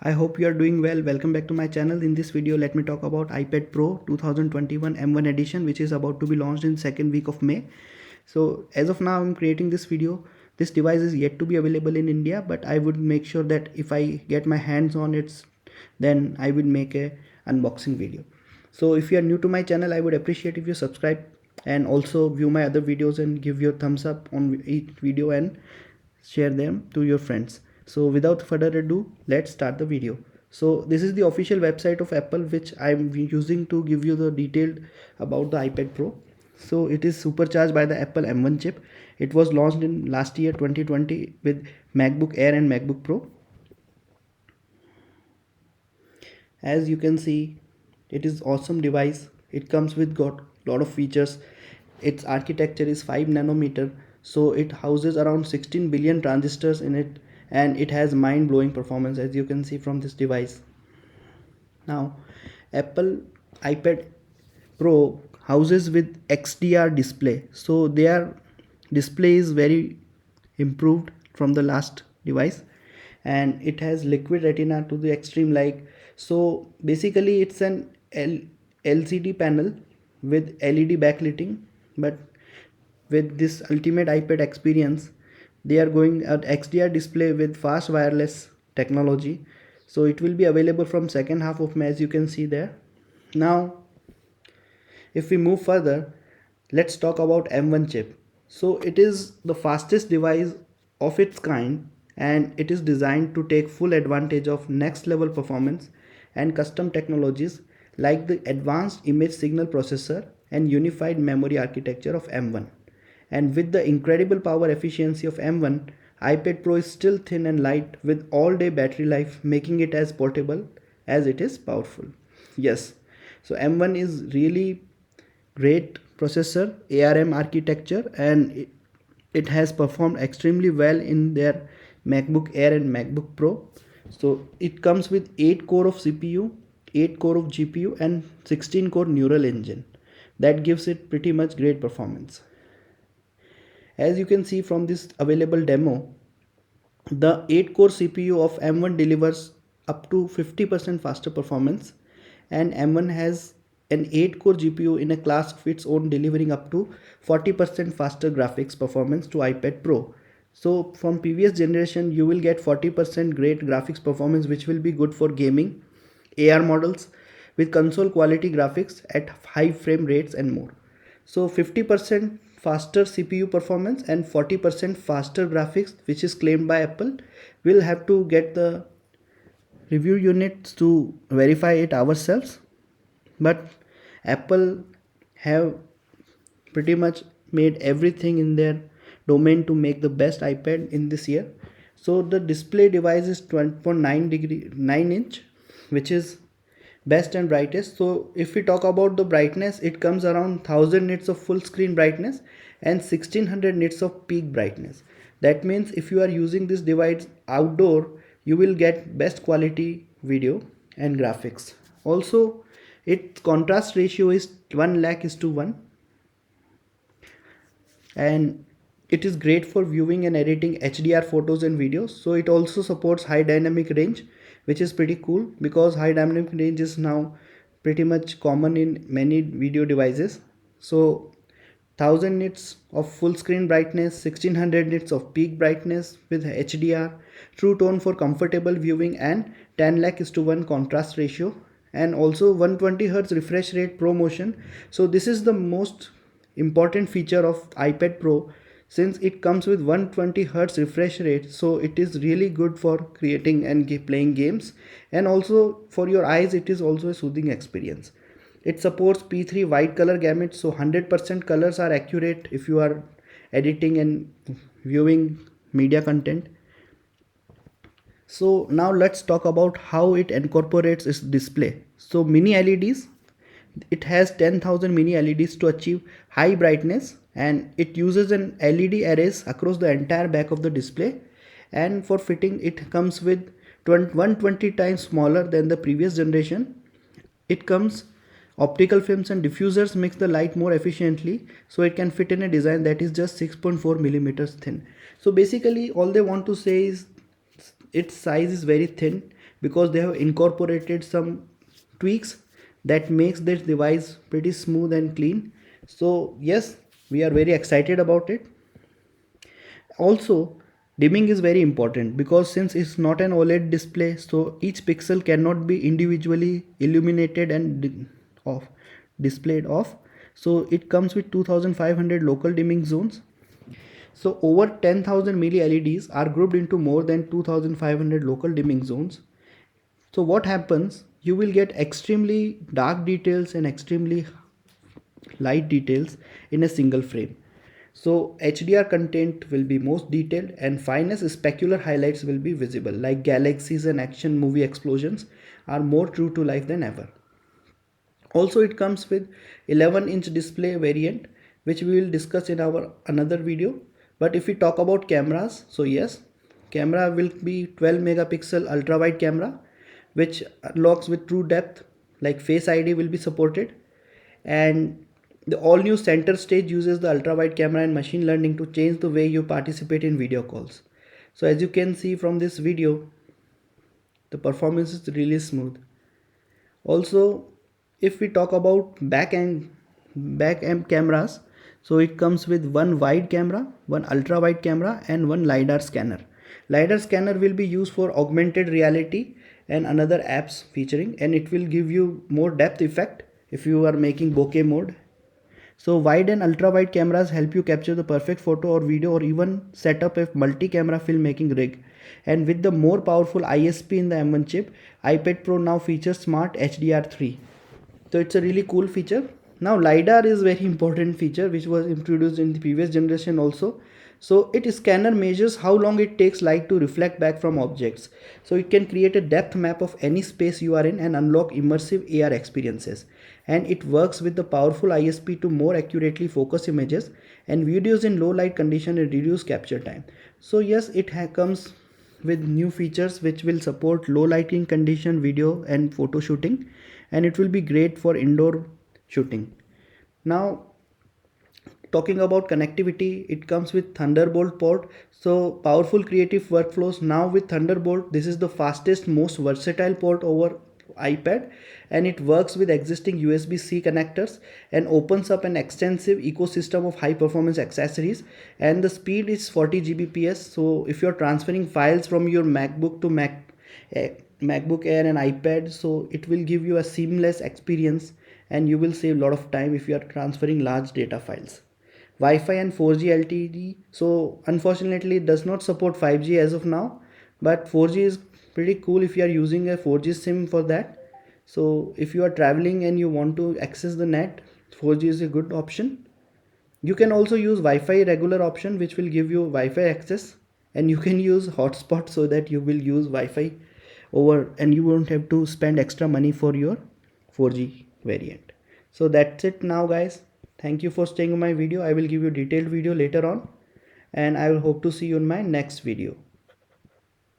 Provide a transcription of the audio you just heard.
I hope you are doing well. Welcome back to my channel. In this video, let me talk about iPad Pro 2021 M1 edition, which is about to be launched in second week of May. So as of now, I'm creating this video. This device is yet to be available in India, but I would make sure that if I get my hands on it, then I will make a unboxing video. So if you are new to my channel, I would appreciate if you subscribe and also view my other videos and give your thumbs up on each video and share them to your friends. So without further ado, let's start the video. So this is the official website of Apple, which I'm using to give you the detailed about the iPad Pro. So it is supercharged by the Apple M1 chip. It was launched in last year 2020 with MacBook Air and MacBook Pro. As you can see, it is awesome device. It comes with got lot of features. Its architecture is 5 nanometer, so it houses around 16 billion transistors in it, and it has mind-blowing performance, as you can see from this device. Now Apple iPad Pro houses with XDR display, so their display is very improved from the last device, and it has liquid retina to the extreme. Like, so basically it's an LCD panel with LED backlighting, but with this ultimate iPad experience, they are going at XDR display with fast wireless technology. So it will be available from second half of May, as you can see there. Now if we move further, let's talk about M1 chip. So it is the fastest device of its kind, and it is designed to take full advantage of next level performance and custom technologies like the advanced image signal processor and unified memory architecture of M1. And with the incredible power efficiency of M1, iPad Pro is still thin and light with all day battery life, making it as portable as it is powerful. Yes, so M1 is really great processor, ARM architecture, and it has performed extremely well in their MacBook Air and MacBook Pro. So it comes with 8 core of CPU, 8 core of GPU, and 16 core neural engine. That gives it pretty much great performance. As you can see from this available demo, the 8 core CPU of M1 delivers up to 50% faster performance, and M1 has an 8 core GPU in a class of its own, delivering up to 40% faster graphics performance to iPad Pro. So from previous generation you will get 40% great graphics performance, which will be good for gaming, AR models with console quality graphics at high frame rates and more. So 50% faster CPU performance and 40% faster graphics, which is claimed by Apple. We'll have to get the review units to verify it ourselves, but Apple have pretty much made everything in their domain to make the best iPad in this year. So the display device is 9 inch, which is best and brightest. So if we talk about the brightness, it comes around 1000 nits of full screen brightness and 1600 nits of peak brightness. That means if you are using this device outdoor, you will get best quality video and graphics. Also, its contrast ratio is 1:1, and it is great for viewing and editing HDR photos and videos. So it also supports high dynamic range, which is pretty cool because high dynamic range is now pretty much common in many video devices. So 1000 nits of full screen brightness, 1600 nits of peak brightness with HDR, true tone for comfortable viewing, and 10:1 contrast ratio, and also 120 Hz refresh rate ProMotion. So this is the most important feature of iPad Pro, since it comes with 120 Hz refresh rate. So it is really good for creating and playing games, and also for your eyes it is also a soothing experience. It supports P3 wide color gamut, so 100% colors are accurate if you are editing and viewing media content. So now let's talk about how it incorporates its display. So mini LEDs, it has 10,000 mini LEDs to achieve high brightness, and it uses an LED arrays across the entire back of the display, and for fitting it comes with 120 times smaller than the previous generation. It comes optical films and diffusers mix the light more efficiently, so it can fit in a design that is just 6.4 millimeters thin. So basically all they want to say is its size is very thin, because they have incorporated some tweaks that makes this device pretty smooth and clean. So yes, we are very excited about it. Also, dimming is very important because since it's not an OLED display, so each pixel cannot be individually illuminated and off displayed off. So it comes with 2500 local dimming zones. So over 10,000 mili LEDs are grouped into more than 2500 local dimming zones. So what happens? You will get extremely dark details and extremely light details in a single frame. So HDR content will be most detailed and finest specular highlights will be visible, like galaxies and action movie explosions are more true to life than ever. Also it comes with 11-inch display variant, which we will discuss in our another video. But if we talk about cameras, so yes, camera will be 12 megapixel ultra wide camera, which unlocks with true depth, like Face ID will be supported. And the all new center stage uses the ultra wide camera and machine learning to change the way you participate in video calls. So as you can see from this video, the performance is really smooth. Also, if we talk about back end cameras, so it comes with one wide camera, one ultra wide camera, and one lidar scanner. Lidar scanner will be used for augmented reality and another apps featuring, and it will give you more depth effect if you are making bokeh mode. So wide and ultra wide cameras help you capture the perfect photo or video, or even set up a multi-camera filmmaking rig. And with the more powerful ISP in the M1 chip, iPad Pro now features Smart HDR3. So it's a really cool feature. Now LiDAR is very important feature which was introduced in the previous generation also. So it scanner measures how long it takes light to reflect back from objects. So it can create a depth map of any space you are in and unlock immersive AR experiences. And it works with the powerful ISP to more accurately focus images and videos in low light condition and reduce capture time. So yes, it comes with new features which will support low lighting condition video and photo shooting, and it will be great for indoor shooting. Now talking about connectivity, it comes with Thunderbolt port. So powerful creative workflows now with Thunderbolt. This is the fastest, most versatile port over iPad, and it works with existing USB-C connectors and opens up an extensive ecosystem of high performance accessories, and the speed is 40 Gbps. So if you're transferring files from your MacBook to MacBook Air and iPad, so it will give you a seamless experience and you will save a lot of time if you are transferring large data files. Wi-Fi and 4G LTE. So unfortunately it does not support 5G as of now, but 4G is pretty cool if you are using a 4G SIM for that. So if you are traveling and you want to access the net, 4G is a good option. You can also use Wi-Fi regular option, which will give you Wi-Fi access, and you can use hotspot so that you will use Wi-Fi over and you won't have to spend extra money for your 4G variant. So that's it now guys. Thank you for staying on my video. I will give you detailed video later on, and I will hope to see you in my next video.